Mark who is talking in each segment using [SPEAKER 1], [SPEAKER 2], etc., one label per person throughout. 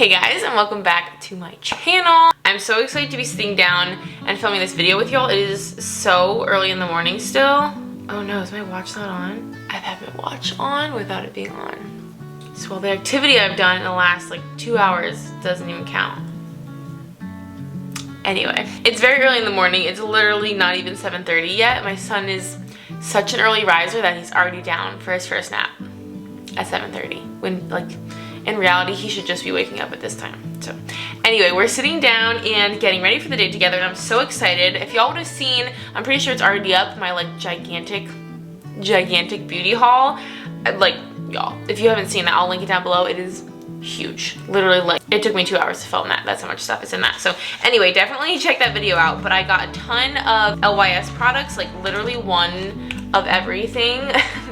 [SPEAKER 1] Hey guys, and welcome back to my channel. I'm so excited to be sitting down and filming this video with y'all. It is so early in the morning still. Oh no, is my watch not on? I've had my watch on without it being on. So well, the activity I've done in the last like 2 hours doesn't even count. Anyway, it's very early in the morning. It's literally not even 7:30 yet. My son is such an early riser that he's already down for his first nap at 7:30 when like in reality he should just be waking up at this time. So anyway, we're sitting down and getting ready for the day together, and I'm so excited. If y'all would have seen, I'm pretty sure it's already up, my like gigantic beauty haul. Like y'all, if you haven't seen that, I'll link it down below. It is huge. Literally, like, it took me 2 hours to film that. That's how much stuff is in that. So anyway, definitely check that video out. But I got a ton of LYS products, like literally one of everything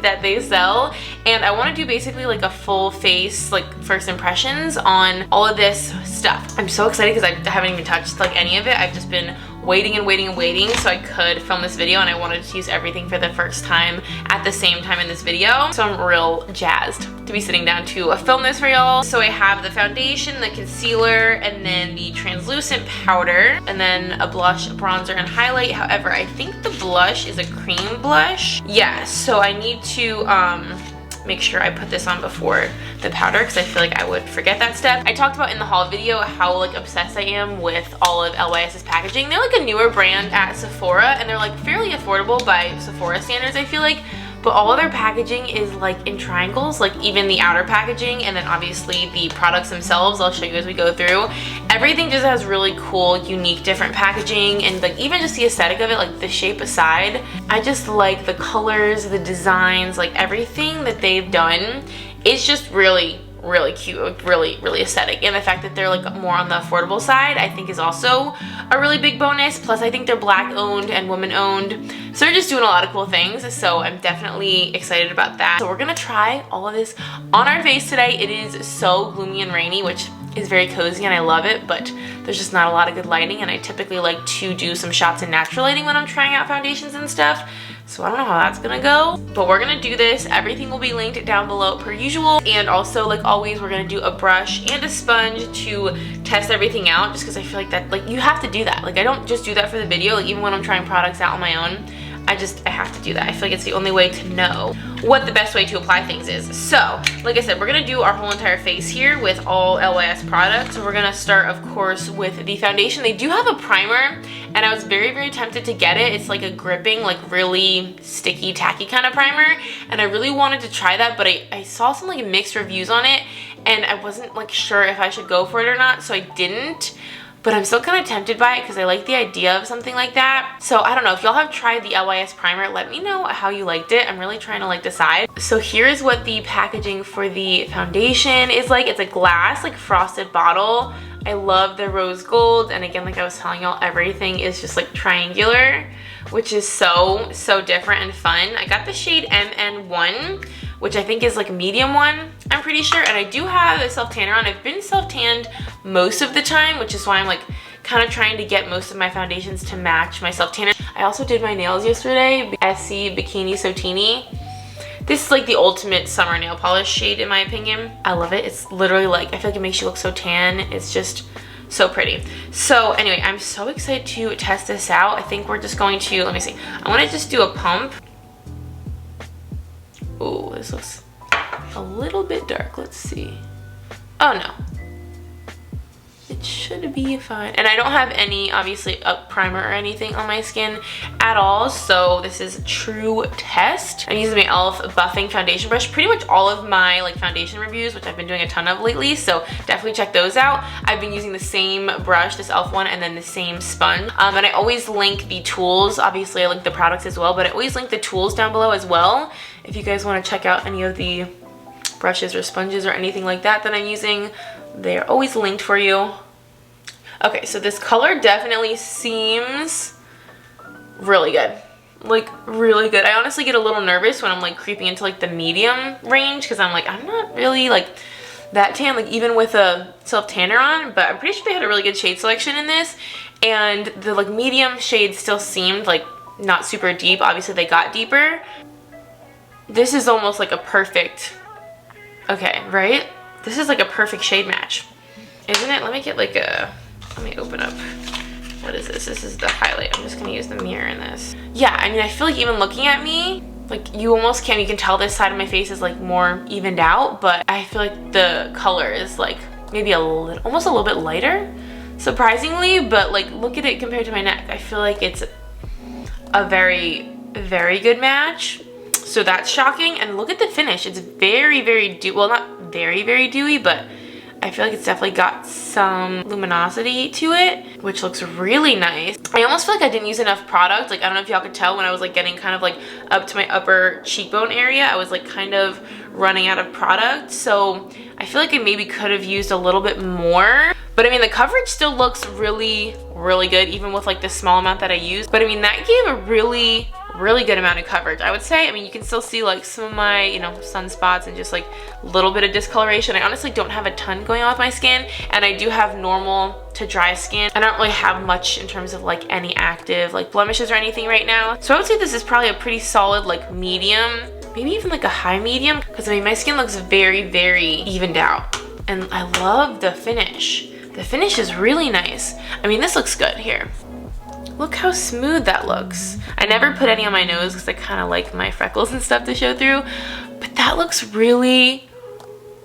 [SPEAKER 1] that they sell, and I want to do basically like a full face like first impressions on all of this stuff. I'm so excited because I haven't even touched like any of it. I've just been waiting and waiting and waiting so I could film this video, and I wanted to use everything for the first time at the same time in this video. So I'm real jazzed to be sitting down to film this for y'all. So I have the foundation, the concealer, and then the translucent powder, and then a blush, a bronzer, and highlight. However, I think the blush is a cream blush. Yeah, so I need to make sure I put this on before the powder because I feel like I would forget that step. I talked about in the haul video how like obsessed I am with all of LYS's packaging. They're like a newer brand at Sephora, and they're like fairly affordable by Sephora standards, I feel like. But all of their packaging is like in triangles, like even the outer packaging, and then obviously the products themselves, I'll show you as we go through. Everything just has really cool, unique, different packaging, and like even just the aesthetic of it, like the shape aside, I just like the colors, the designs, like everything that they've done is just really cute, really aesthetic. And the fact that they're like more on the affordable side, I think is also a really big bonus. Plus I think they're Black owned and woman owned, so they're just doing a lot of cool things. So I'm definitely excited about that. So we're gonna try all of this on our face today. It is so gloomy and rainy, which is very cozy and I love it, but there's just not a lot of good lighting, and I typically like to do some shots in natural lighting when I'm trying out foundations and stuff. So I don't know how that's gonna go, but we're gonna do this. Everything will be linked down below per usual, and also like always we're gonna do a brush and a sponge to test everything out, just because I feel like that, like you have to do that. Like I don't just do that for the video, like even when I'm trying products out on my own, I have to do that. I feel like it's the only way to know what the best way to apply things is. So, like I said, we're gonna do our whole entire face here with all LYS products. So we're gonna start, of course, with the foundation. They do have a primer, and I was very tempted to get it. It's like a gripping, like really sticky, tacky kind of primer, and I really wanted to try that, but I saw some like mixed reviews on it, and I wasn't like sure if I should go for it or not, so I didn't. But I'm still kind of tempted by it because I like the idea of something like that. So I don't know, if y'all have tried the LYS primer, let me know how you liked it. I'm really trying to like decide. So here's what the packaging for the foundation is like. It's a glass like frosted bottle. I love the rose gold, and again, like I was telling y'all, everything is just like triangular, which is so different and fun. I got the shade MN1, which I think is like medium one, I'm pretty sure. And I do have a self-tanner on. I've been self-tanned most of the time, which is why I'm like kind of trying to get most of my foundations to match my self-tanner. I also did my nails yesterday, SC Bikini Sotini. This is like the ultimate summer nail polish shade in my opinion. I love it. It's literally like, I feel like it makes you look so tan. It's just so pretty. So anyway, I'm so excited to test this out. I think we're just going to, let me see. I want to just do a pump. Oh, this looks a little bit dark. Let's see. Oh no. It should be fine. And I don't have any, obviously, a primer or anything on my skin at all. So this is a true test. I'm using my e.l.f. buffing foundation brush. Pretty much all of my like foundation reviews, which I've been doing a ton of lately, so definitely check those out. I've been using the same brush, this e.l.f. one, and then the same sponge. And I always link the tools. Obviously, I link the products as well, but I always link the tools down below as well. If you guys want to check out any of the brushes or sponges or anything like that that I'm using, they're always linked for you. Okay, so this color definitely seems really good. Like, really good. I honestly get a little nervous when I'm like creeping into like the medium range, because I'm like, I'm not really like that tan, like even with a self-tanner on, but I'm pretty sure they had a really good shade selection in this, and the like medium shade still seemed like not super deep. Obviously they got deeper. This is almost like a perfect, okay, right? This is like a perfect shade match. Isn't it? Let me get like a, let me open up. What is this? This is the highlight. I'm just gonna use the mirror in this. Yeah, I mean, I feel like even looking at me, like you almost can't, you can tell this side of my face is like more evened out, but I feel like the color is like maybe a little, almost a little bit lighter, surprisingly, but like look at it compared to my neck. I feel like it's a very, very good match. So that's shocking. And look at the finish. It's very, very dewy. Well, not very, very dewy, but I feel like it's definitely got some luminosity to it, which looks really nice. I almost feel like I didn't use enough product. Like, I don't know if y'all could tell when I was like getting kind of like up to my upper cheekbone area, I was like kind of running out of product. So I feel like I maybe could have used a little bit more. But I mean, the coverage still looks really, really good, even with like the small amount that I used. But I mean, that gave a really, really good amount of coverage, I would say. I mean, you can still see like some of my, you know, sunspots and just like a little bit of discoloration. I honestly don't have a ton going on with my skin, and I do have normal to dry skin. I don't really have much in terms of like any active like blemishes or anything right now. So I would say this is probably a pretty solid like medium, maybe even like a high medium, because I mean, my skin looks very, very evened out. And I love the finish. The finish is really nice. I mean, this looks good here. Look how smooth that looks. I never put any on my nose because I kind of like my freckles and stuff to show through, but that looks really,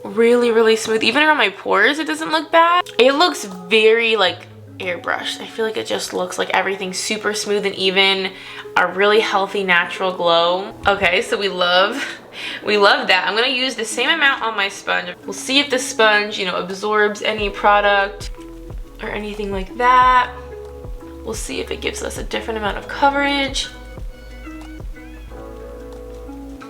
[SPEAKER 1] really, really smooth. Even around my pores, it doesn't look bad. It looks very like airbrushed. I feel like it just looks like everything's super smooth and even, a really healthy natural glow. Okay, so we love that. I'm gonna use the same amount on my sponge. We'll see if the sponge, you know, absorbs any product or anything like that. We'll see if it gives us a different amount of coverage.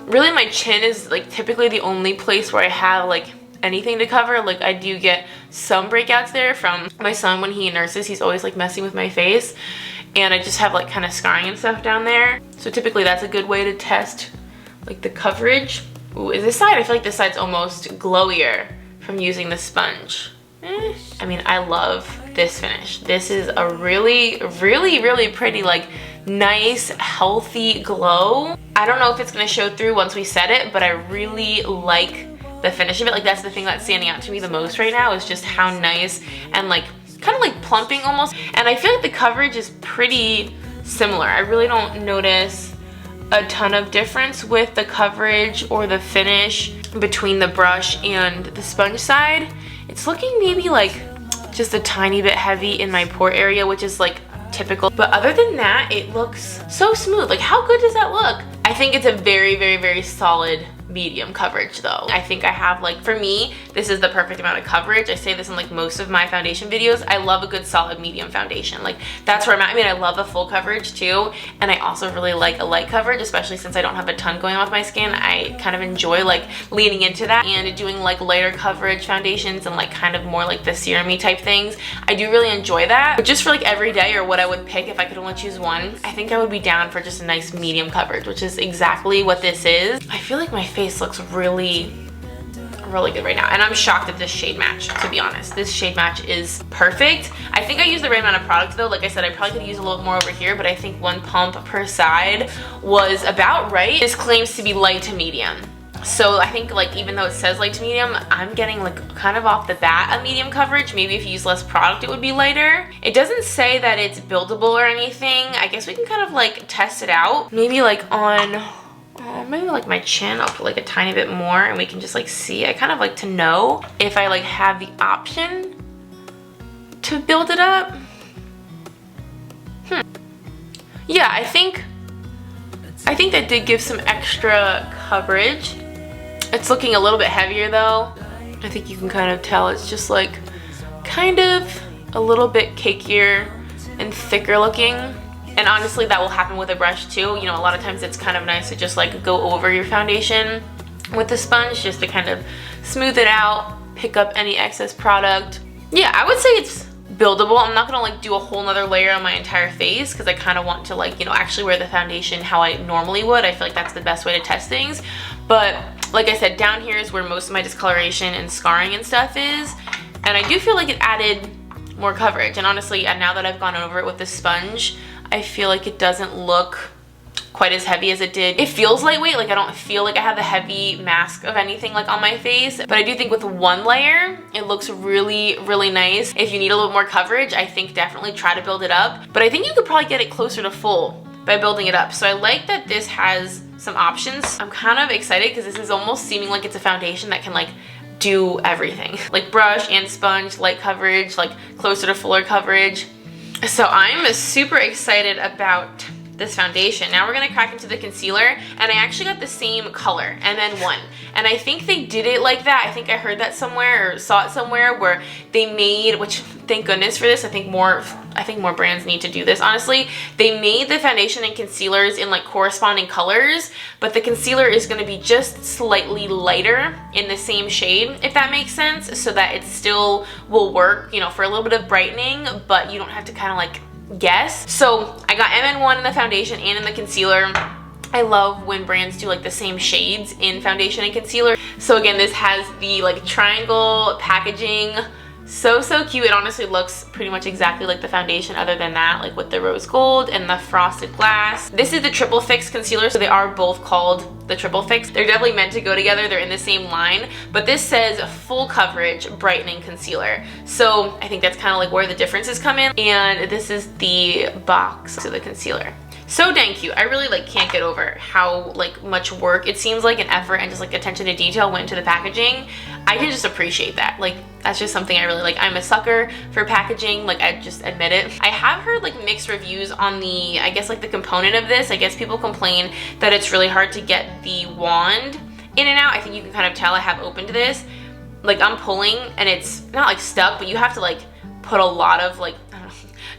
[SPEAKER 1] Really, my chin is like typically the only place where I have like anything to cover. Like, I do get some breakouts there from my son when he nurses. He's always like messing with my face, and I just have like kind of scarring and stuff down there. So typically that's a good way to test like the coverage. Ooh, is this side? I feel like this side's almost glowier from using the sponge. I mean, I love this finish. This is a really, really, really pretty, like nice, healthy glow. I don't know if it's gonna show through once we set it, but I really like the finish of it. Like, that's the thing that's standing out to me the most right now, is just how nice and like kind of like plumping almost. And I feel like the coverage is pretty similar. I really don't notice a ton of difference with the coverage or the finish between the brush and the sponge side. It's looking maybe like just a tiny bit heavy in my pore area, which is like typical. But other than that, it looks so smooth. Like, how good does that look? I think it's a very, very, very solid medium coverage though. I think I have, like, for me, this is the perfect amount of coverage. I say this in like most of my foundation videos. I love a good solid medium foundation. Like, that's where I'm at. I mean, I love a full coverage too, and I also really like a light coverage, especially since I don't have a ton going on with my skin. I kind of enjoy like leaning into that and doing like lighter coverage foundations and like kind of more like the serum-y type things. I do really enjoy that. But just for like every day, or what I would pick if I could only choose one, I think I would be down for just a nice medium coverage, which is exactly what this is. I feel like my face looks really, really good right now, and I'm shocked at this shade match, to be honest. This shade match is perfect. I think I used the right amount of product though. Like I said, I probably could use a little more over here, but I think one pump per side was about right. This claims to be light to medium, so I think like even though it says light to medium, I'm getting like kind of off the bat a medium coverage. Maybe if you use less product it would be lighter. It doesn't say that it's buildable or anything. I guess we can kind of like test it out. Maybe like on maybe like my chin, I'll put like a tiny bit more and we can just like see. I kind of like to know if I like have the option to build it up. Yeah, I think that did give some extra coverage. It's looking a little bit heavier though. I think you can kind of tell it's just like kind of a little bit cakier and thicker looking. And honestly, that will happen with a brush too. You know, a lot of times it's kind of nice to just like go over your foundation with the sponge just to kind of smooth it out, pick up any excess product. Yeah, I would say it's buildable. I'm not gonna like do a whole nother layer on my entire face because I kind of want to like, you know, actually wear the foundation how I normally would. I feel like that's the best way to test things. But like I said, down here is where most of my discoloration and scarring and stuff is. And I do feel like it added more coverage. And honestly, now that I've gone over it with the sponge, I feel like it doesn't look quite as heavy as it did. It feels lightweight, like I don't feel like I have the heavy mask of anything like on my face, but I do think with one layer, it looks really, really nice. If you need a little more coverage, I think definitely try to build it up, but I think you could probably get it closer to full by building it up. So I like that this has some options. I'm kind of excited because this is almost seeming like it's a foundation that can like do everything. Like brush and sponge, light coverage, like closer to fuller coverage. So I'm super excited about this foundation. Now we're gonna crack into the concealer, and I actually got the same color, MN1, and I think they did it like that. I think I heard that somewhere or saw it somewhere where they made, which thank goodness for this, I think more brands need to do this, honestly. They made the foundation and concealers in like corresponding colors, but the concealer is gonna be just slightly lighter in the same shade, if that makes sense, so that it still will work, you know, for a little bit of brightening, but you don't have to kind of like guess. So I got MN1 in the foundation and in the concealer. I love when brands do like the same shades in foundation and concealer. So again, this has the like triangle packaging. So cute. It honestly looks pretty much exactly like the foundation, other than that, like with the rose gold and the frosted glass. This is the Triple Fix concealer, so they are both called the Triple Fix. They're definitely meant to go together. They're in the same line, but this says full coverage brightening concealer. So I think that's kind of like where the differences come in. And this is the box to the concealer. So dang cute. I really like can't get over how like much work it seems like, an effort and just like attention to detail went into the packaging. I can just appreciate that. Like that's just something I really like. I'm a sucker for packaging, like I just admit it. I have heard like mixed reviews on the, I guess like the component of this. I guess people complain that it's really hard to get the wand in and out. I think you can kind of tell. I have opened this. Like I'm pulling and it's not like stuck, but you have to like put a lot of like,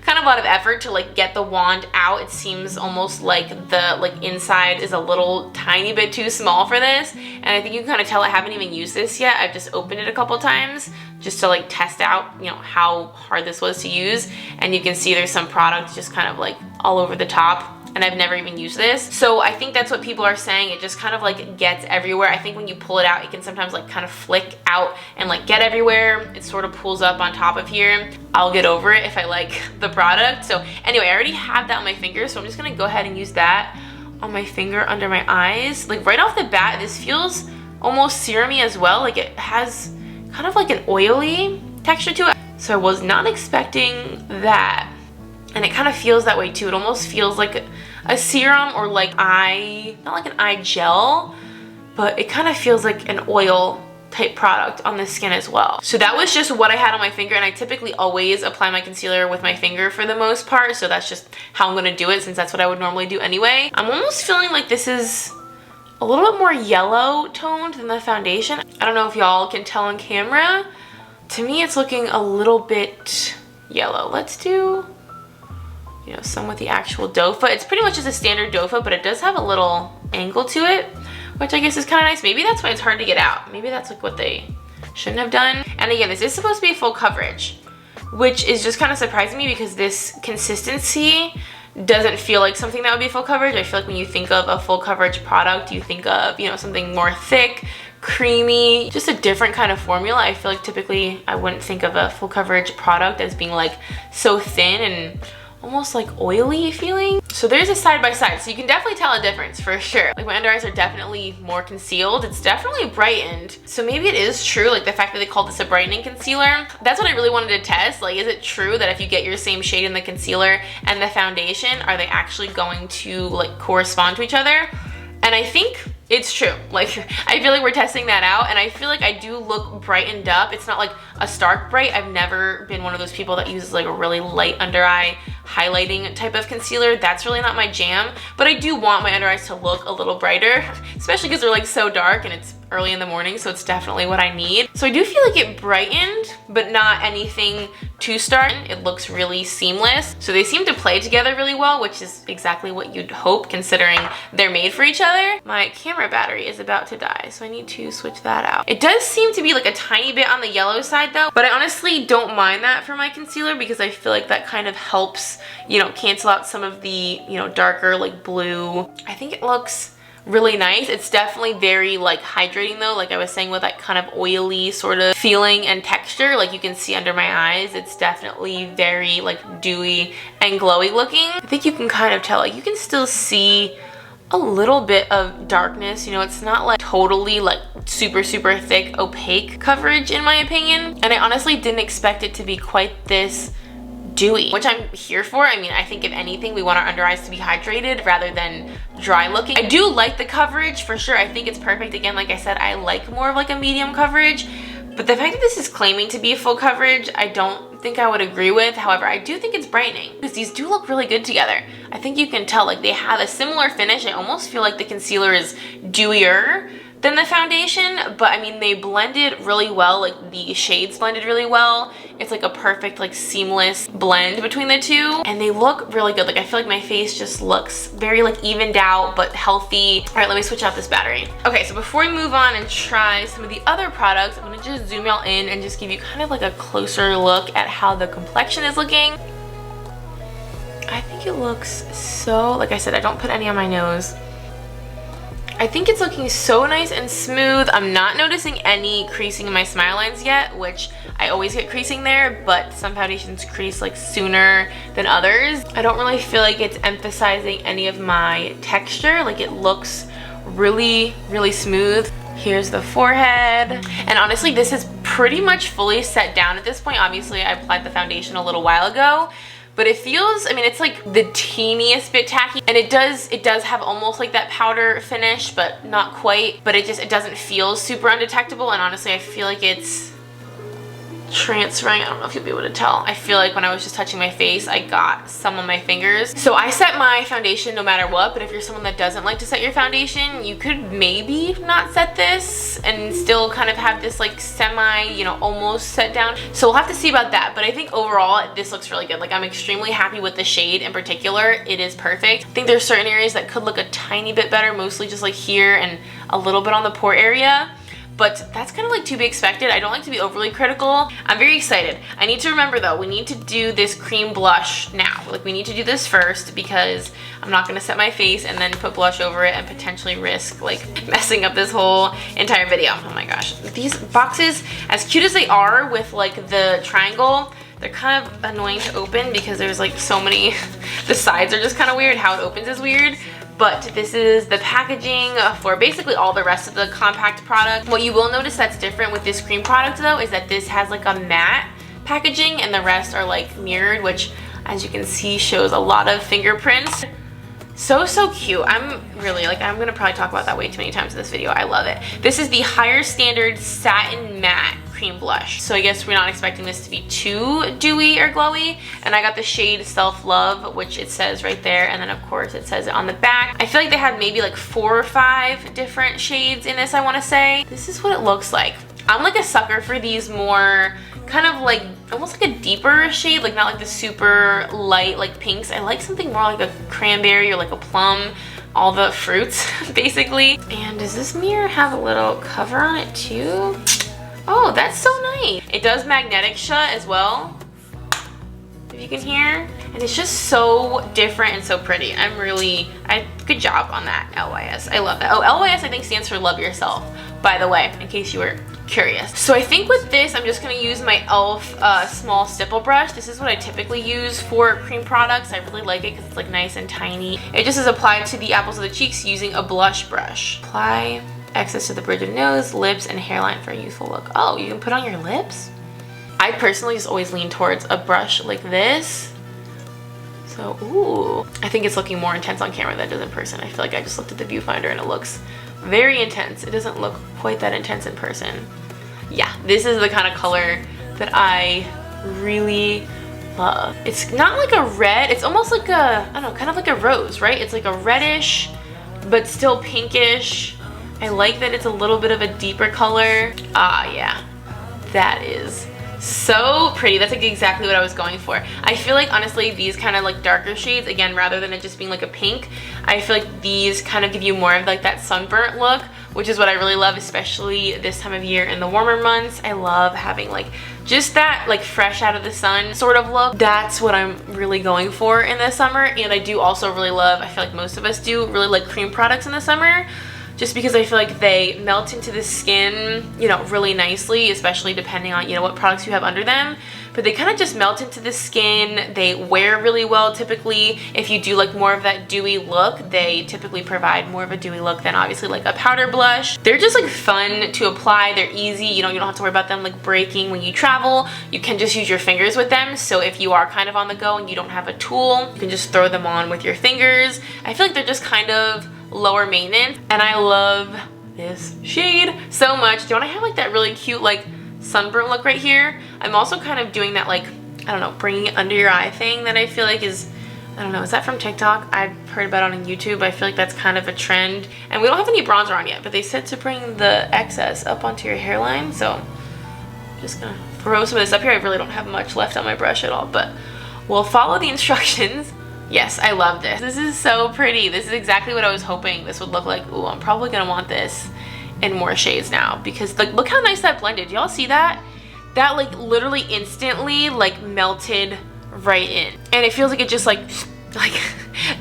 [SPEAKER 1] kind of a lot of effort to like get the wand out. It seems almost like the like inside is a little tiny bit too small for this, and I think you can kind of tell I haven't even used this yet. I've just opened it a couple times just to like test out, you know, how hard this was to use, and you can see there's some product just kind of like all over the top, and I've never even used this. So I think that's what people are saying. It just kind of like gets everywhere. I think when you pull it out, it can sometimes like kind of flick out and like get everywhere. It sort of pulls up on top of here. I'll get over it if I like the product. So anyway, I already have that on my finger, so I'm just gonna go ahead and use that on my finger under my eyes. Like right off the bat, this feels almost serum-y as well. Like it has kind of like an oily texture to it. So I was not expecting that. And it kind of feels that way too. It almost feels like a serum or like not like an eye gel, but it kind of feels like an oil type product on the skin as well. So that was just what I had on my finger, and I typically always apply my concealer with my finger for the most part, so that's just how I'm gonna do it since that's what I would normally do anyway. I'm almost feeling like this is a little bit more yellow toned than the foundation. I don't know if y'all can tell on camera. To me, it's looking a little bit yellow. Let's do, you know, some with the actual doe foot. It's pretty much just a standard doe foot, but it does have a little angle to it, which I guess is kind of nice. Maybe that's why it's hard to get out. Maybe that's like what they shouldn't have done. And again, this is supposed to be full coverage, which is just kind of surprising me because this consistency doesn't feel like something that would be full coverage. I feel like when you think of a full coverage product, you think of, you know, something more thick, creamy, just a different kind of formula. I feel like typically I wouldn't think of a full coverage product as being like so thin and almost like oily feeling. So there's a side by side, so you can definitely tell a difference for sure. Like my under eyes are definitely more concealed. It's definitely brightened. So maybe it is true, like the fact that they called this a brightening concealer. That's what I really wanted to test. Like, is it true that if you get your same shade in the concealer and the foundation, are they actually going to like correspond to each other? And I think it's true. Like, I feel like we're testing that out, and I feel like I do look brightened up. It's not like a stark bright. I've never been one of those people that uses like a really light under eye highlighting type of concealer. That's really not my jam, but I do want my under eyes to look a little brighter, especially because they're like so dark and it's early in the morning, so it's definitely what I need. So I do feel like it brightened, but not anything too stark. It looks really seamless. So they seem to play together really well, which is exactly what you'd hope considering they're made for each other. My camera battery is about to die, so I need to switch that out. It does seem to be like a tiny bit on the yellow side though, but I honestly don't mind that for my concealer because I feel like that kind of helps, you know, cancel out some of the, you know, darker like blue. I think it looks really nice. It's definitely very like hydrating though, like I was saying, with that kind of oily sort of feeling and texture. Like you can see under my eyes, it's definitely very like dewy and glowy looking. I think you can kind of tell, like you can still see a little bit of darkness, you know, it's not like totally like super thick opaque coverage in my opinion, and I honestly didn't expect it to be quite this dewy, which I'm here for. I mean, I think if anything, we want our under eyes to be hydrated rather than dry looking. I do like the coverage for sure. I think it's perfect. Again, like I said, I like more of like a medium coverage, but the fact that this is claiming to be full coverage, I don't think I would agree with. However, I do think it's brightening because these do look really good together. I think you can tell like they have a similar finish. I almost feel like the concealer is dewier than the foundation, but I mean, they blended really well. Like the shades blended really well. It's like a perfect like seamless blend between the two, and they look really good. Like I feel like my face just looks very like evened out but healthy. All right, let me switch out this battery. Okay, so before we move on and try some of the other products, I'm gonna just zoom y'all in and just give you kind of like a closer look at how the complexion is looking. I think it looks so, like I said, I don't put any on my nose. I think it's looking so nice and smooth. I'm not noticing any creasing in my smile lines yet, which I always get creasing there, but some foundations crease like sooner than others. I don't really feel like it's emphasizing any of my texture. Like it looks really smooth. Here's the forehead. And honestly, this is pretty much fully set down at this point. Obviously, I applied the foundation a little while ago, but it feels, I mean, it's like the teeniest bit tacky, and it does have almost like that powder finish, but not quite. But it doesn't feel super undetectable, and honestly, I feel like it's transferring. I don't know if you'll be able to tell. I feel like when I was just touching my face, I got some on my fingers. So I set my foundation no matter what, but if you're someone that doesn't like to set your foundation, you could maybe not set this and still kind of have this like semi, you know, almost set down. So we'll have to see about that, but I think overall this looks really good. Like I'm extremely happy with the shade in particular. It is perfect. I think there's certain areas that could look a tiny bit better, mostly just like here and a little bit on the pore area. But that's kind of like to be expected. I don't like to be overly critical. I'm very excited. I need to remember though, we need to do this cream blush now. Like we need to do this first because I'm not gonna set my face and then put blush over it and potentially risk like messing up this whole entire video. Oh my gosh. These boxes, as cute as they are with like the triangle, they're kind of annoying to open because there's like so many, the sides are just kind of weird. How it opens is weird. But this is the packaging for basically all the rest of the compact product. What you will notice that's different with this cream product though is that this has like a matte packaging and the rest are like mirrored, which as you can see shows a lot of fingerprints. So cute. I'm really like, I'm gonna probably talk about that way too many times in this video. I love it. This is the Higher Standard Satin Matte Cream Blush. So I guess we're not expecting this to be too dewy or glowy. And I got the shade Self Love, which it says right there. And then of course it says it on the back. I feel like they had maybe like 4 or 5 different shades in this, I wanna say. This is what it looks like. I'm like a sucker for these more kind of like almost like a deeper shade, like not like the super light like pinks. I like something more like a cranberry or like a plum, all the fruits basically. And does this mirror have a little cover on it too? Oh, that's so nice. It does magnetic shut as well, if you can hear. And it's just so different and so pretty. Good job on that, LYS. I love that. Oh, LYS I think stands for Love Yourself, by the way, in case you were curious. So I think with this, I'm just gonna use my e.l.f. Small Stipple Brush. This is what I typically use for cream products. I really like it because it's like nice and tiny. It just is applied to the apples of the cheeks using a blush brush. Apply excess to the bridge of nose, lips, and hairline for a youthful look. Oh, you can put on your lips? I personally just always lean towards a brush like this. So, ooh. I think it's looking more intense on camera than it does in person. I feel like I just looked at the viewfinder and it looks very intense. It doesn't look quite that intense in person. Yeah, this is the kind of color that I really love. It's not like a red, it's almost like a, I don't know, kind of like a rose, right? It's like a reddish, but still pinkish. I like that it's a little bit of a deeper color. Ah, yeah, that is so pretty. That's like exactly what I was going for. I feel like honestly these kind of like darker shades, again, rather than it just being like a pink, I feel like these kind of give you more of like that sunburnt look, which is what I really love, especially this time of year in the warmer months. I love having like just that like fresh out of the sun sort of look. That's what I'm really going for in the summer. And I do also really love, I feel like most of us do, really like cream products in the summer, just because I feel like they melt into the skin, you know, really nicely, especially depending on, you know, what products you have under them. But they kind of just melt into the skin. They wear really well typically. If you do like more of that dewy look, they typically provide more of a dewy look than obviously like a powder blush. They're just like fun to apply. They're easy. You know, you don't have to worry about them like breaking when you travel. You can just use your fingers with them. So if you are kind of on the go and you don't have a tool, you can just throw them on with your fingers. I feel like they're just kind of lower maintenance, and I love this shade so much. Don't I have like that really cute like sunburn look right here? I'm also kind of doing that like, I don't know, bringing it under your eye thing that I feel like is, I don't know, is that from TikTok? I've heard about it on YouTube. I feel like that's kind of a trend. And we don't have any bronzer on yet, but they said to bring the excess up onto your hairline. So I'm just gonna throw some of this up here. I really don't have much left on my brush at all, but we'll follow the instructions. Yes, I love this. This is so pretty. This is exactly what I was hoping this would look like. Ooh, I'm probably gonna want this in more shades now, because like, look how nice that blended. Y'all see that? That like literally instantly like melted right in. And it feels like it just like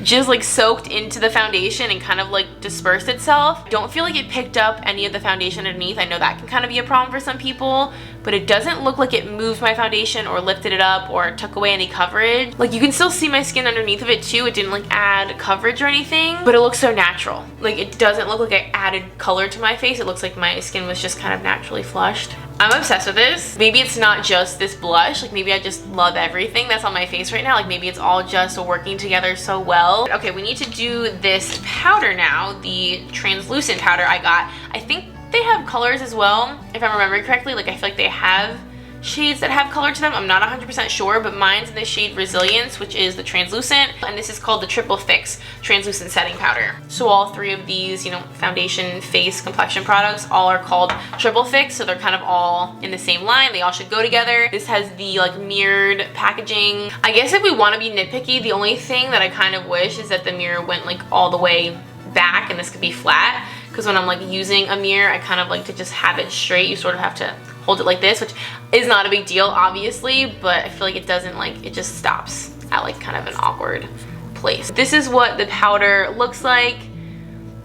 [SPEAKER 1] just like soaked into the foundation and kind of like dispersed itself. Don't feel like it picked up any of the foundation underneath. I know that can kind of be a problem for some people, but it doesn't look like it moved my foundation or lifted it up or took away any coverage. Like, you can still see my skin underneath of it too. It didn't like add coverage or anything, but it looks so natural. Like, it doesn't look like I added color to my face. It looks like my skin was just kind of naturally flushed. I'm obsessed with this. Maybe it's not just this blush. Like, maybe I just love everything that's on my face right now. Like, maybe it's all just working together so well. Okay, we need to do this powder now, the translucent powder I got. I think they have colors as well, if I'm remembering correctly. Like, I feel like they have shades that have color to them. I'm not 100% sure, but mine's in the shade Resilience, which is the translucent, and this is called the Triple Fix Translucent Setting Powder. So all three of these, you know, foundation, face, complexion products, all are called Triple Fix, so they're kind of all in the same line. They all should go together. This has the like mirrored packaging. I guess if we want to be nitpicky, the only thing that I kind of wish is that the mirror went like all the way back and this could be flat, because when I'm like using a mirror, I kind of like to just have it straight. You sort of have to hold it like this, which is not a big deal obviously, but I feel like it doesn't, like, it just stops at like kind of an awkward place. This is what the powder looks like.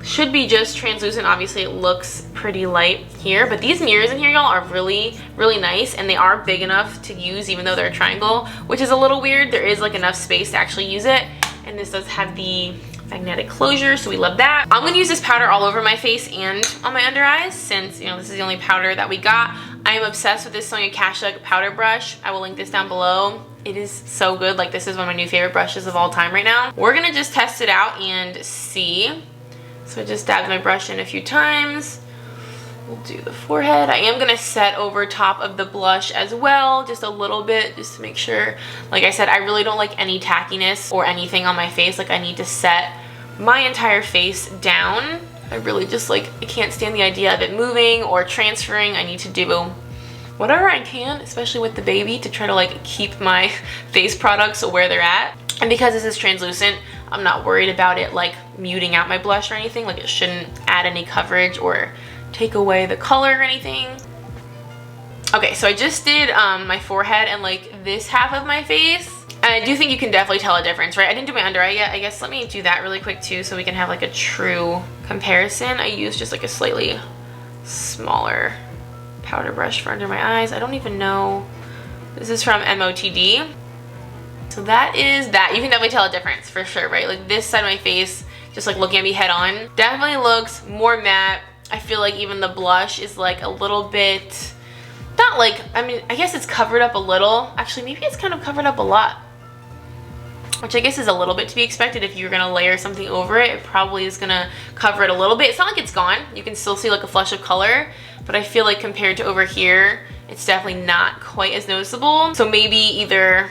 [SPEAKER 1] Should be just translucent. Obviously it looks pretty light here, but these mirrors in here, y'all, are really, really nice, and they are big enough to use even though they're a triangle, which is a little weird. There is like enough space to actually use it, and this does have the magnetic closure, so we love that. I'm gonna use this powder all over my face and on my under eyes, since, you know, this is the only powder that we got. I am obsessed with this Sonia Kashuk powder brush. I will link this down below. It is so good. Like, this is one of my new favorite brushes of all time right now. We're gonna just test it out and see. So I just dabbed my brush in a few times. We'll do the forehead. I am gonna set over top of the blush as well, just a little bit, just to make sure. Like I said, I really don't like any tackiness or anything on my face. Like, I need to set my entire face down. I really just, like, I can't stand the idea of it moving or transferring. I need to do whatever I can, especially with the baby, to try to like keep my face products where they're at. And because this is translucent, I'm not worried about it like muting out my blush or anything. Like, it shouldn't add any coverage or take away the color or anything. Okay, so I just did my forehead and like this half of my face. And I do think you can definitely tell a difference, right? I didn't do my under eye yet. I guess let me do that really quick too, so we can have like a true comparison. I used just like a slightly smaller powder brush for under my eyes. I don't even know. This is from MOTD. So that is that. You can definitely tell a difference for sure, right? Like, this side of my face, just like looking at me head on, definitely looks more matte. I feel like even the blush is like a little bit, not like, I mean, I guess it's covered up a little. Actually, maybe it's kind of covered up a lot, which I guess is a little bit to be expected. If you're gonna layer something over it, it probably is gonna cover it a little bit. It's not like it's gone. You can still see like a flush of color, but I feel like compared to over here, it's definitely not quite as noticeable. So maybe either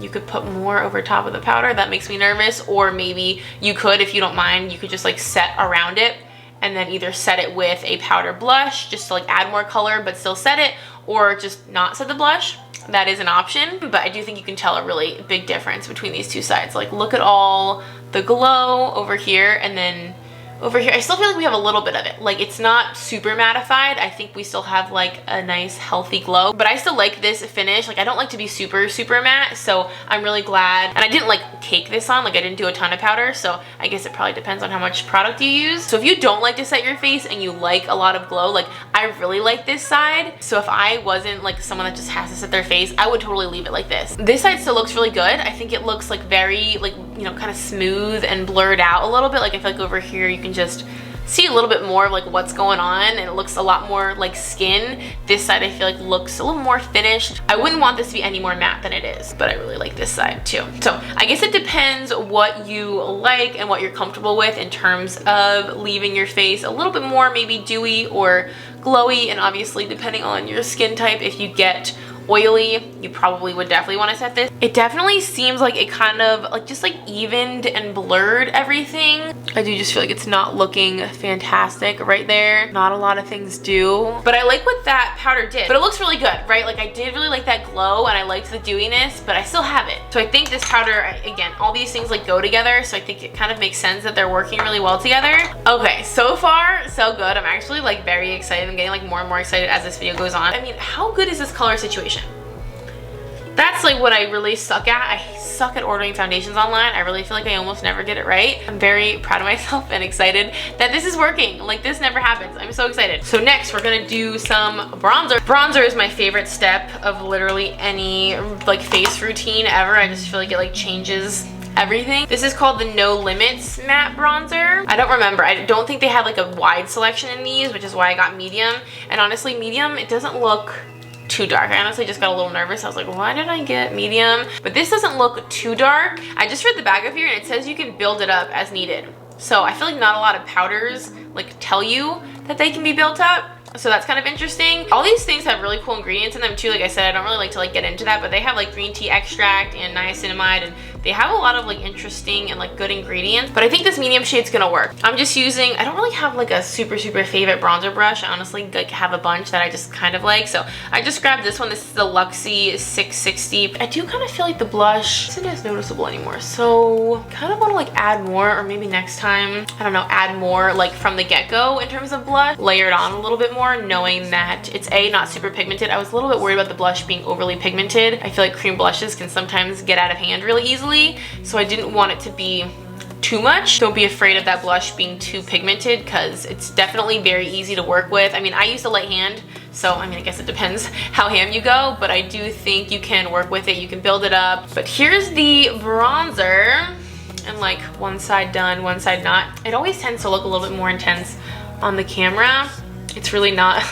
[SPEAKER 1] you could put more over top of the powder, that makes me nervous, or maybe you could, if you don't mind, you could just like set around it and then either set it with a powder blush just to like add more color but still set it, or just not set the blush. That is an option, but I do think you can tell a really big difference between these two sides. Like, look at all the glow over here, and then over here. I still feel like we have a little bit of it. Like, it's not super mattified. I think we still have like a nice healthy glow, but I still like this finish. Like, I don't like to be super matte, so I'm really glad. And I didn't like cake this on, like I didn't do a ton of powder, so I guess it probably depends on how much product you use. So if you don't like to set your face and you like a lot of glow, like I really like this side. So if I wasn't like someone that just has to set their face, I would totally leave it like this. This side still looks really good. I think it looks like very like, you know, kind of smooth and blurred out a little bit. Like I feel like over here you can just see a little bit more of like what's going on, and it looks a lot more like skin. This side I feel like looks a little more finished. I wouldn't want this to be any more matte than it is, but I really like this side too. So I guess it depends what you like and what you're comfortable with in terms of leaving your face a little bit more maybe dewy or glowy, and obviously depending on your skin type, if you get oily, you probably would definitely want to set this. It definitely seems like it kind of like just like evened and blurred everything. I do just feel like it's not looking fantastic right there. Not a lot of things do, but I like what that powder did. But it looks really good, right? Like I did really like that glow and I liked the dewiness, but I still have it. So I think this powder, again, all these things like go together, so I think it kind of makes sense that they're working really well together. Okay, so far so good. I'm actually like very excited. I'm getting like more and more excited as this video goes on. I mean, how good is this color situation? That's like what I really suck at. I suck at ordering foundations online. I really feel like I almost never get it right. I'm very proud of myself and excited that this is working. Like this never happens. I'm so excited. So next we're gonna do some bronzer. Bronzer is my favorite step of literally any like face routine ever. I just feel like it like changes everything. This is called the No Limits matte bronzer. I don't remember. I don't think they had like a wide selection in these, which is why I got medium. And honestly, medium, it doesn't look too dark. I honestly just got a little nervous. I was like, why did I get medium? But this doesn't look too dark. I just read the back of here and it says you can build it up as needed. So I feel like not a lot of powders like tell you that they can be built up. So that's kind of interesting. All these things have really cool ingredients in them too. Like I said, I don't really like to like get into that, but they have like green tea extract and niacinamide, and they have a lot of like interesting and like good ingredients. But I think this medium shade's gonna work. I'm just using, I don't really have like a super favorite bronzer brush. I honestly like have a bunch that I just kind of like. So I just grabbed this one. This is the Luxie 660. I do kind of feel like the blush isn't as noticeable anymore. So kind of want to like add more, or maybe next time, I don't know, add more like from the get-go in terms of blush. Layer it on a little bit more, knowing that it's not super pigmented. I was a little bit worried about the blush being overly pigmented. I feel like cream blushes can sometimes get out of hand really easily, so I didn't want it to be too much. Don't be afraid of that blush being too pigmented, because it's definitely very easy to work with. I mean, I use a light hand, so I mean, I guess it depends how ham you go, but I do think you can work with it. You can build it up. But here's the bronzer, and like one side done, one side not. It always tends to look a little bit more intense on the camera. It's really not.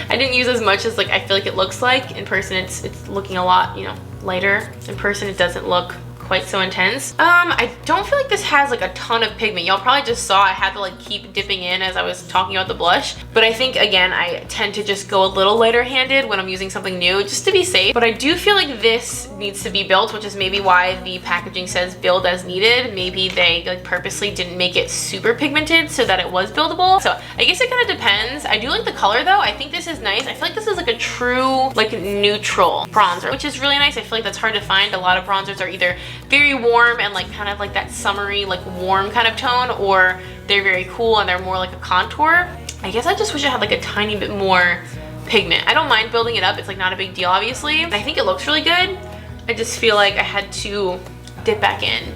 [SPEAKER 1] I didn't use as much as like I feel like it looks like. In person it's looking a lot, you know, lighter. In person it doesn't look quite so intense. I don't feel like this has like a ton of pigment. Y'all probably just saw I had to like keep dipping in as I was talking about the blush, but I think again I tend to just go a little lighter handed when I'm using something new just to be safe. But I do feel like this needs to be built, which is maybe why the packaging says build as needed. Maybe they like purposely didn't make it super pigmented so that it was buildable. So I guess it kind of depends. I do like the color though. I think this is nice. I feel like this is like a true like neutral bronzer, which is really nice. I feel like that's hard to find. A lot of bronzers are either very warm and like kind of like that summery like warm kind of tone, or they're very cool and they're more like a contour. I guess I just wish I had like a tiny bit more pigment. I don't mind building it up. It's like not a big deal, obviously. I think it looks really good. I just feel like I had to dip back in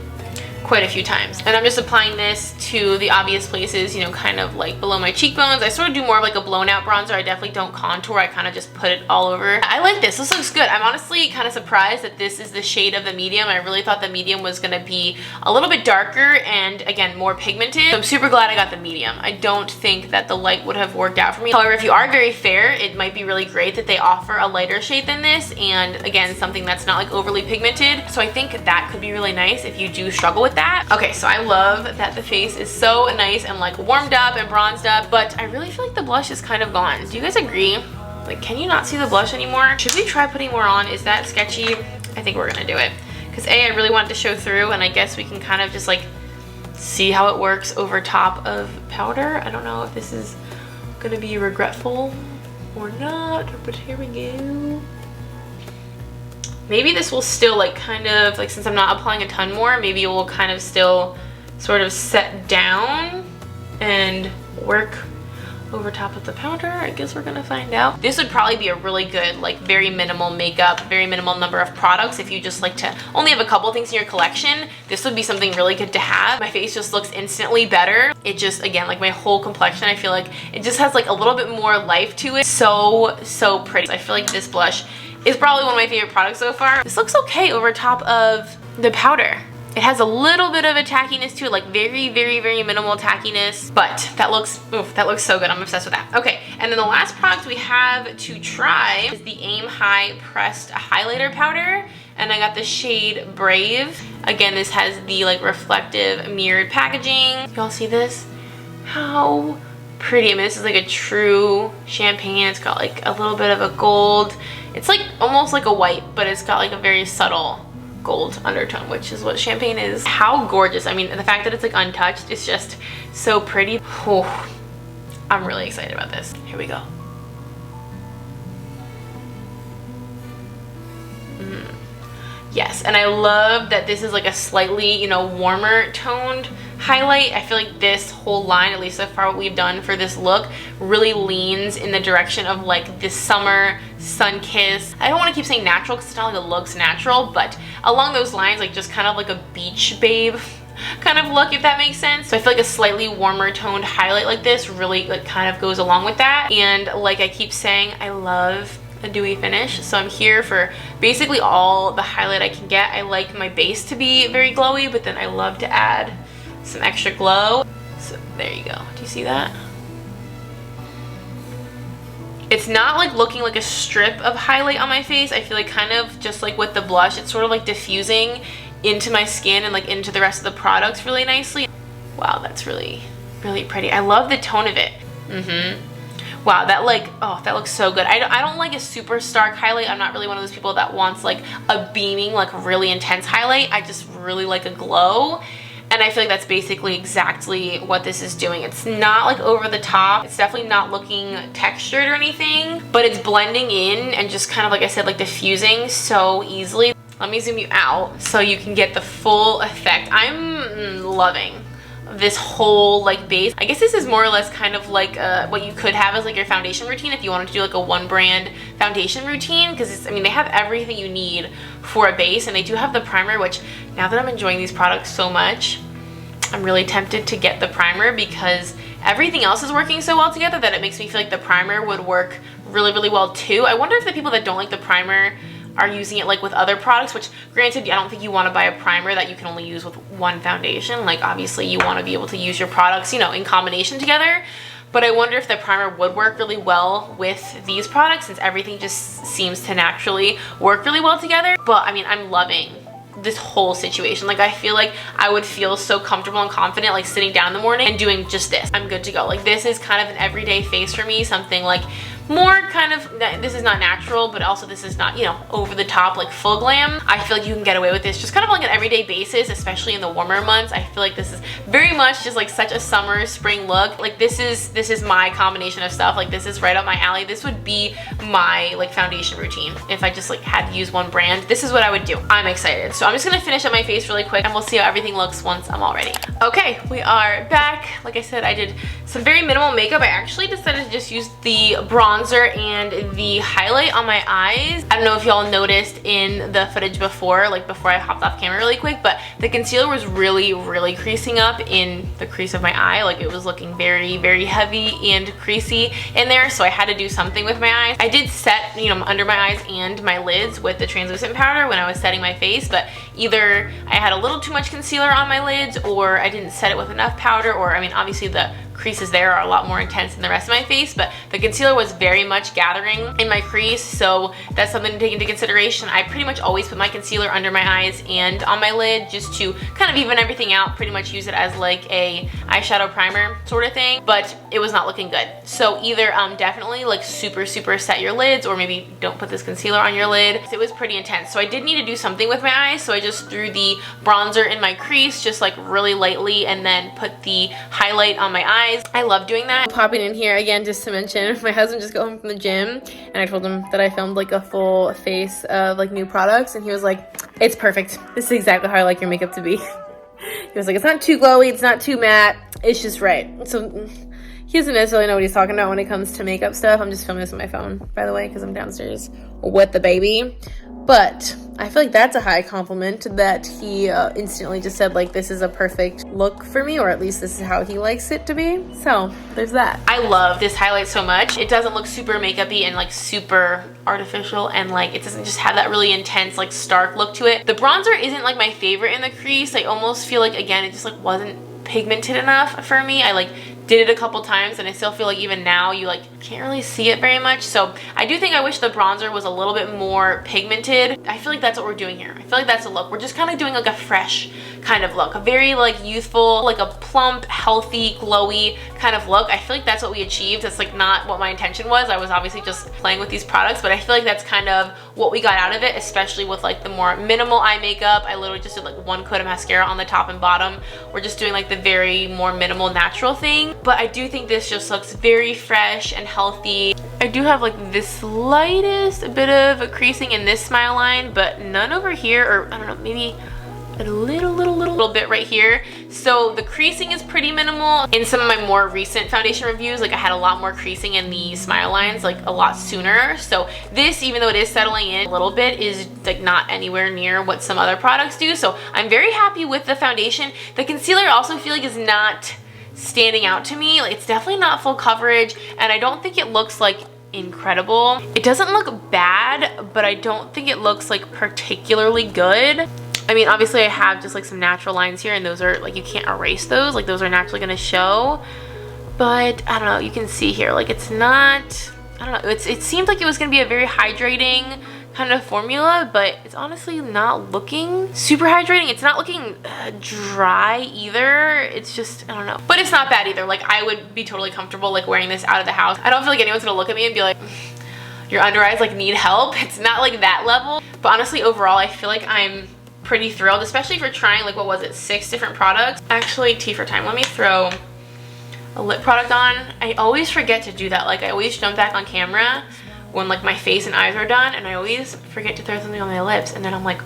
[SPEAKER 1] quite a few times. And I'm just applying this to the obvious places, you know, kind of like below my cheekbones. I sort of do more of like a blown out bronzer. I definitely don't contour. I kind of just put it all over. I like this. This looks good. I'm honestly kind of surprised that this is the shade of the medium. I really thought the medium was going to be a little bit darker and again, more pigmented. So I'm super glad I got the medium. I don't think that the light would have worked out for me. However, if you are very fair, it might be really great that they offer a lighter shade than this, and again, something that's not like overly pigmented. So I think that could be really nice if you do struggle with that. Okay, so I love that the face is so nice and like warmed up and bronzed up, but I really feel like the blush is kind of gone. Do you guys agree? Like, can you not see the blush anymore? Should we try putting more on? Is that sketchy? I think we're gonna do it. Because I really want it to show through, and I guess we can kind of just like see how it works over top of powder. I don't know if this is gonna be regretful or not, but here we go. Maybe this will still like kind of like, since I'm not applying a ton more, maybe it will kind of still sort of set down. and work over top of the powder? I guess we're gonna find out. This would probably be a really good, like, very minimal makeup, very minimal number of products. If you just like to only have a couple things in your collection, this would be something really good to have. My face just looks instantly better. It just, again, like my whole complexion, I feel like it just has like a little bit more life to it. So pretty. I feel like this blush is probably one of my favorite products so far. This looks okay over top of the powder. It has a little bit of a tackiness to it, like very minimal tackiness, but that looks, oof, that looks so good. I'm obsessed with that. Okay, and then the last product we have to try is the Aim High Pressed Highlighter Powder, and I got the shade Brave. Again, this has the like reflective mirrored packaging. Y'all see this? How pretty. I mean, this is like a true champagne. It's got like a little bit of a gold. It's like almost like a white, but it's got like a very subtle gold undertone, which is what champagne is. How gorgeous. I mean, the fact that it's like untouched is just so pretty. Oh, I'm really excited about this. Here we go. Yes, and I love that this is like a slightly, you know, warmer toned highlight. I feel like this whole line, at least so far what we've done for this look, really leans in the direction of like this summer sun kiss. I don't want to keep saying natural because it's not like it looks natural, but along those lines, like just kind of like a beach babe kind of look, if that makes sense. So I feel like a slightly warmer toned highlight like this really like kind of goes along with that. And like I keep saying, I love a dewy finish, so I'm here for basically all the highlight I can get. I like my base to be very glowy, but then I love to add some extra glow. So there you go. Do you see that? It's not like looking like a strip of highlight on my face. I feel like kind of just like with the blush, it's sort of like diffusing into my skin and like into the rest of the products really nicely. Wow, that's really pretty. I love the tone of it. Wow, that like, oh, that looks so good. I don't like a super stark highlight. I'm not really one of those people that wants like a beaming, like really intense highlight. I just really like a glow. And I feel like that's basically exactly what this is doing. It's not like over the top. It's definitely not looking textured or anything, but it's blending in and just kind of, like I said, like diffusing so easily. Let me zoom you out so you can get the full effect. I'm loving this whole like base. I guess this is more or less kind of like what you could have as like your foundation routine if you wanted to do like a one brand foundation routine, because I mean, they have everything you need for a base, and they do have the primer, which now that I'm enjoying these products so much, I'm really tempted to get the primer because everything else is working so well together that it makes me feel like the primer would work really well too. I wonder if the people that don't like the primer are using it like with other products, which granted, I don't think you want to buy a primer that you can only use with one foundation. Like obviously you want to be able to use your products, you know, in combination together. But I wonder if the primer would work really well with these products, since everything just seems to naturally work really well together. But I mean, I'm loving this whole situation. Like I feel like I would feel so comfortable and confident like sitting down in the morning and doing just this. I'm good to go. Like this is kind of an everyday face for me, something like more kind of, this is not natural, but also this is not, you know, over the top like full glam. I feel like you can get away with this just kind of like an everyday basis, especially in the warmer months. I feel like this is very much just like such a summer spring look. Like this is my combination of stuff. Like this is right up my alley. This would be my like foundation routine if I just like had to use one brand. This is what I would do. I'm excited. So I'm just gonna finish up my face really quick and we'll see how everything looks once I'm all ready. Okay, we are back. Like I said, I did some very minimal makeup. I actually decided to just use the bronzer and the highlight on my eyes. I don't know if y'all noticed in the footage before, like before I hopped off camera really quick, but the concealer was really creasing up in the crease of my eye. Like it was looking very heavy and creasy in there, so I had to do something with my eyes. I did set, you know, under my eyes and my lids with the translucent powder when I was setting my face, but either I had a little too much concealer on my lids or I didn't set it with enough powder, or I mean, obviously the creases there are a lot more intense than the rest of my face, but the concealer was very much gathering in my crease, so that's something to take into consideration. I pretty much always put my concealer under my eyes and on my lid just to kind of even everything out, pretty much use it as like a eyeshadow primer sort of thing, but it was not looking good. So either definitely like super set your lids, or maybe don't put this concealer on your lid. It was pretty intense, so I did need to do something with my eyes, so I just threw the bronzer in my crease just like really lightly and then put the highlight on my eyes. I love doing that. Popping in here again just to mention, my husband just got home from the gym and I told him that I filmed like a full face of like new products, and he was like, it's perfect. This is exactly how I like your makeup to be.
[SPEAKER 2] He was like, it's not too glowy, it's not too matte, it's just right. So he doesn't necessarily know what he's talking about when it comes to makeup stuff. I'm just filming this on my phone, by the way, because I'm downstairs with the baby. But I feel like that's a high compliment that he instantly just said, like, this is a perfect look for me, or at least this is how he likes it to be. So there's that.
[SPEAKER 1] I love this highlight so much. It doesn't look super makeup-y and like super artificial, and like it doesn't just have that really intense like stark look to it. The bronzer isn't like my favorite in the crease. I almost feel like, again, it just like wasn't pigmented enough for me. I like did it a couple times and I still feel like even now you like can't really see it very much. So I do think I wish the bronzer was a little bit more pigmented. I feel like that's what we're doing here. I feel like that's the look. We're just kind of doing like a fresh kind of look, a very like youthful, like a plump, healthy, glowy kind of look. I feel like that's what we achieved. That's like not what my intention was. I was obviously just playing with these products, but I feel like that's kind of what we got out of it, especially with like the more minimal eye makeup. I literally just did like one coat of mascara on the top and bottom. We're just doing like the very more minimal natural thing, but I do think this just looks very fresh and healthy. I do have like the slightest bit of a creasing in this smile line, but none over here, or I don't know, maybe a little bit right here. So the creasing is pretty minimal. In some of my more recent foundation reviews, like I had a lot more creasing in the smile lines like a lot sooner. So this, even though it is settling in a little bit, is like not anywhere near what some other products do. So I'm very happy with the foundation. The concealer I also feel like is not standing out to me. Like, it's definitely not full coverage, and I don't think it looks like incredible. It doesn't look bad, but I don't think it looks like particularly good. I mean, obviously I have just like some natural lines here, and those are like, you can't erase those, like those are naturally gonna show, but I don't know, you can see here, like it's not, I don't know, it seemed like it was gonna be a very hydrating kind of formula, but it's honestly not looking super hydrating. It's not looking dry either. It's just, I don't know, but it's not bad either. Like I would be totally comfortable like wearing this out of the house. I don't feel like anyone's gonna look at me and be like, your under eyes like need help. It's not like that level, but honestly overall I feel like I'm pretty thrilled, especially for trying like, what was it, 6 different products. Actually, tea for time, let me throw a lip product on. I always forget to do that. Like I always jump back on camera when like my face and eyes are done, and I always forget to throw something on my lips, and then I'm like,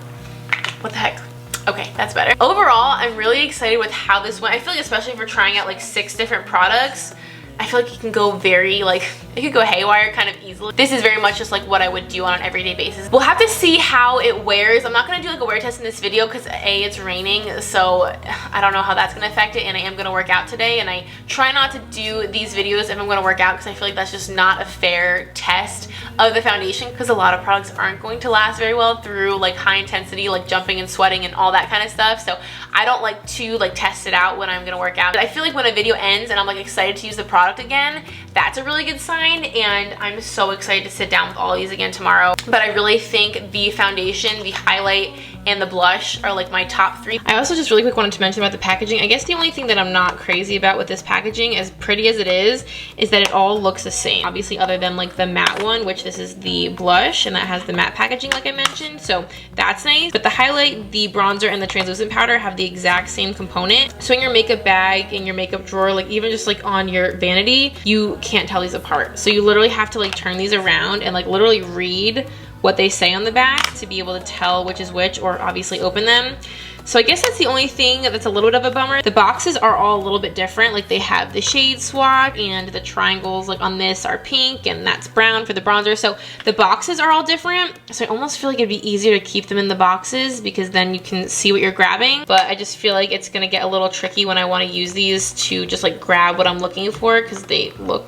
[SPEAKER 1] what the heck? Okay, that's better. Overall, I'm really excited with how this went. I feel like especially for trying out like 6 different products, I feel like it can go very like, it could go haywire kind of easily. This is very much just like what I would do on an everyday basis. We'll have to see how it wears. I'm not gonna do like a wear test in this video because A, it's raining, so I don't know how that's gonna affect it, and I am gonna work out today, and I try not to do these videos if I'm gonna work out because I feel like that's just not a fair test of the foundation, because a lot of products aren't going to last very well through like high intensity, like jumping and sweating and all that kind of stuff. So I don't like to like test it out when I'm gonna work out. But I feel like when a video ends and I'm like excited to use the product again, that's a really good sign, and I'm so excited to sit down with all these again tomorrow. But I really think the foundation, the highlight, and the blush are like my top 3. I also just really quick wanted to mention about the packaging. I guess the only thing that I'm not crazy about with this packaging, as pretty as it is that it all looks the same. Obviously other than like the matte one, which this is the blush, and that has the matte packaging like I mentioned, so that's nice. But the highlight, the bronzer, and the translucent powder have the exact same component. So in your makeup bag, in your makeup drawer, like even just like on your vanity, you can't tell these apart. So you literally have to like turn these around and like literally read what they say on the back to be able to tell which is which, or obviously open them. So I guess that's the only thing that's a little bit of a bummer. The boxes are all a little bit different. Like they have the shade swatch, and the triangles like on this are pink, and that's brown for the bronzer. So the boxes are all different. So I almost feel like it'd be easier to keep them in the boxes because then you can see what you're grabbing. But I just feel like it's gonna get a little tricky when I wanna use these to just like grab what I'm looking for because they look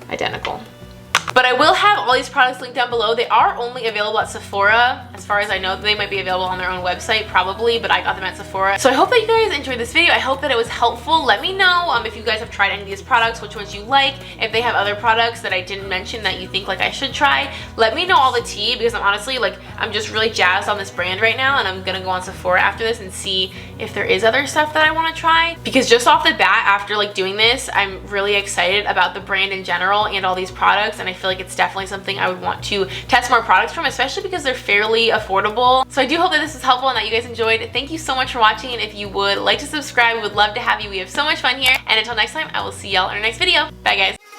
[SPEAKER 1] identical. But I will have all these products linked down below. They are only available at Sephora. As far as I know, they might be available on their own website probably, but I got them at Sephora. So I hope that you guys enjoyed this video. I hope that it was helpful. Let me know if you guys have tried any of these products, which ones you like. If they have other products that I didn't mention that you think like I should try, let me know all the tea, because I'm honestly like, I'm just really jazzed on this brand right now, and I'm gonna go on Sephora after this and see if there is other stuff that I wanna try. Because just off the bat, after like doing this, I'm really excited about the brand in general and all these products, and I feel like it's definitely something I would want to test more products from, especially because they're fairly affordable. So I do hope that this was helpful and that you guys enjoyed. Thank you so much for watching, and if you would like to subscribe, we would love to have you. We have so much fun here, and until next time, I will see y'all in our next video. Bye guys.